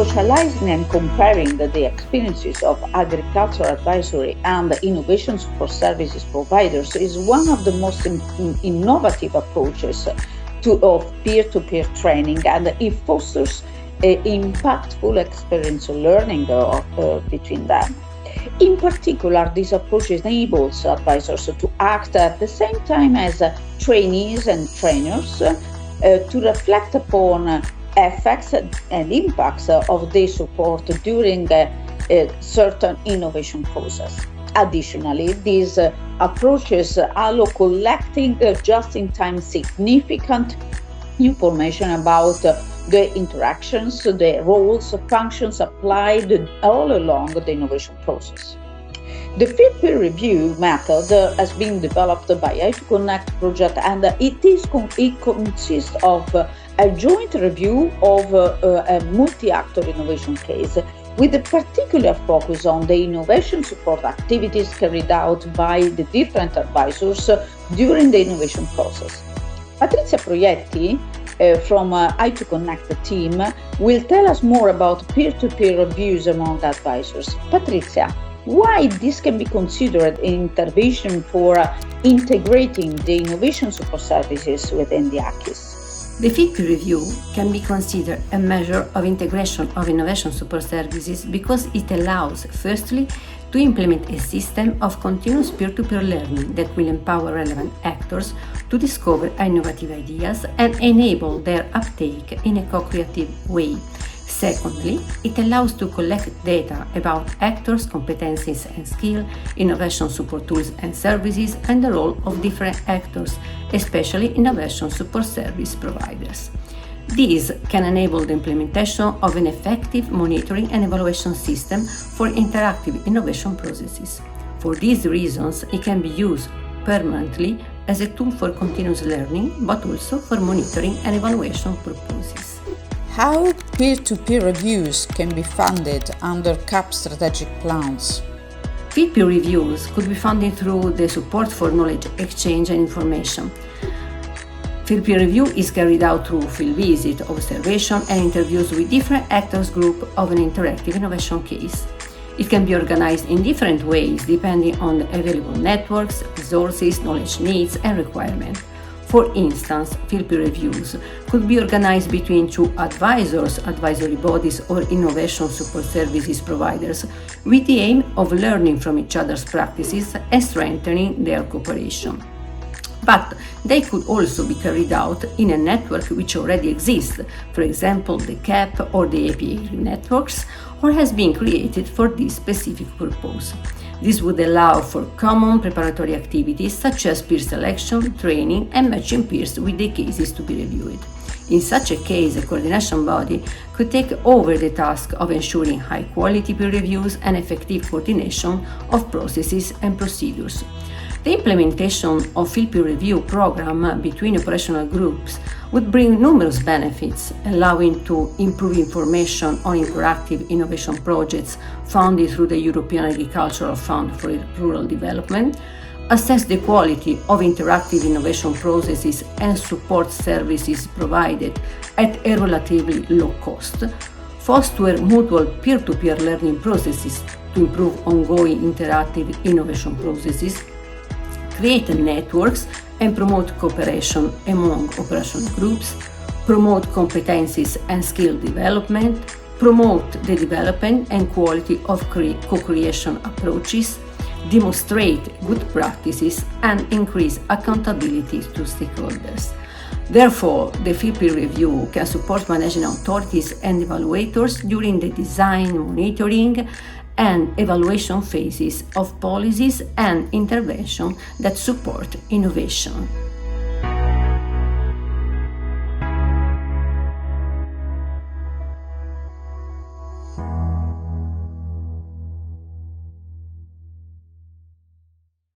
socializing and comparing the experiences of agricultural advisory and innovation support services providers is one of the most innovative approaches of peer-to-peer training, and it fosters impactful experiential learning between them. In particular, this approach enables advisors to act at the same time as trainees and trainers to reflect upon effects and impacts of their support during a certain innovation process. Additionally, these approaches allow collecting just-in-time significant information about the interactions, the roles, functions applied all along the innovation process. The field peer review method has been developed by AI2Connect project, and it consists of a joint review of a multi-actor innovation case with a particular focus on the innovation support activities carried out by the different advisors during the innovation process. Patrizia Proietti from AI2Connect team will tell us more about peer-to-peer reviews among advisors. Patrizia, why this can be considered an intervention for integrating the innovation support services within the AKIS? The field peer review can be considered a measure of integration of innovation support services because it allows, firstly, to implement a system of continuous peer-to-peer learning that will empower relevant actors to discover innovative ideas and enable their uptake in a co-creative way. Secondly, it allows to collect data about actors' competencies and skills, innovation support tools and services, and the role of different actors, especially innovation support service providers. These can enable the implementation of an effective monitoring and evaluation system for interactive innovation processes. For these reasons, it can be used permanently as a tool for continuous learning, but also for monitoring and evaluation purposes. How peer-to-peer reviews can be funded under CAP strategic plans? Field peer reviews could be funded through the support for knowledge exchange and information. Field peer review is carried out through field visit, observation, and interviews with different actors group of an interactive innovation case. It can be organized in different ways depending on the available networks, resources, knowledge needs, and requirements. For instance, field peer reviews could be organized between two advisors, advisory bodies, or innovation support services providers with the aim of learning from each other's practices and strengthening their cooperation. But they could also be carried out in a network which already exists, for example, the CAP or the APA networks, or has been created for this specific purpose. This would allow for common preparatory activities such as peer selection, training, and matching peers with the cases to be reviewed. In such a case, a coordination body could take over the task of ensuring high-quality peer reviews and effective coordination of processes and procedures. The implementation of field peer review program between operational groups would bring numerous benefits, allowing to improve information on interactive innovation projects funded through the European Agricultural Fund for Rural Development, assess the quality of interactive innovation processes and support services provided at a relatively low cost, foster mutual peer-to-peer learning processes to improve ongoing interactive innovation processes, create networks and promote cooperation among operational groups, promote competencies and skill development, promote the development and quality of co-creation approaches, demonstrate good practices, and increase accountability to stakeholders. Therefore, the field peer review can support managing authorities and evaluators during the design, monitoring, and evaluation phases of policies and intervention that support innovation.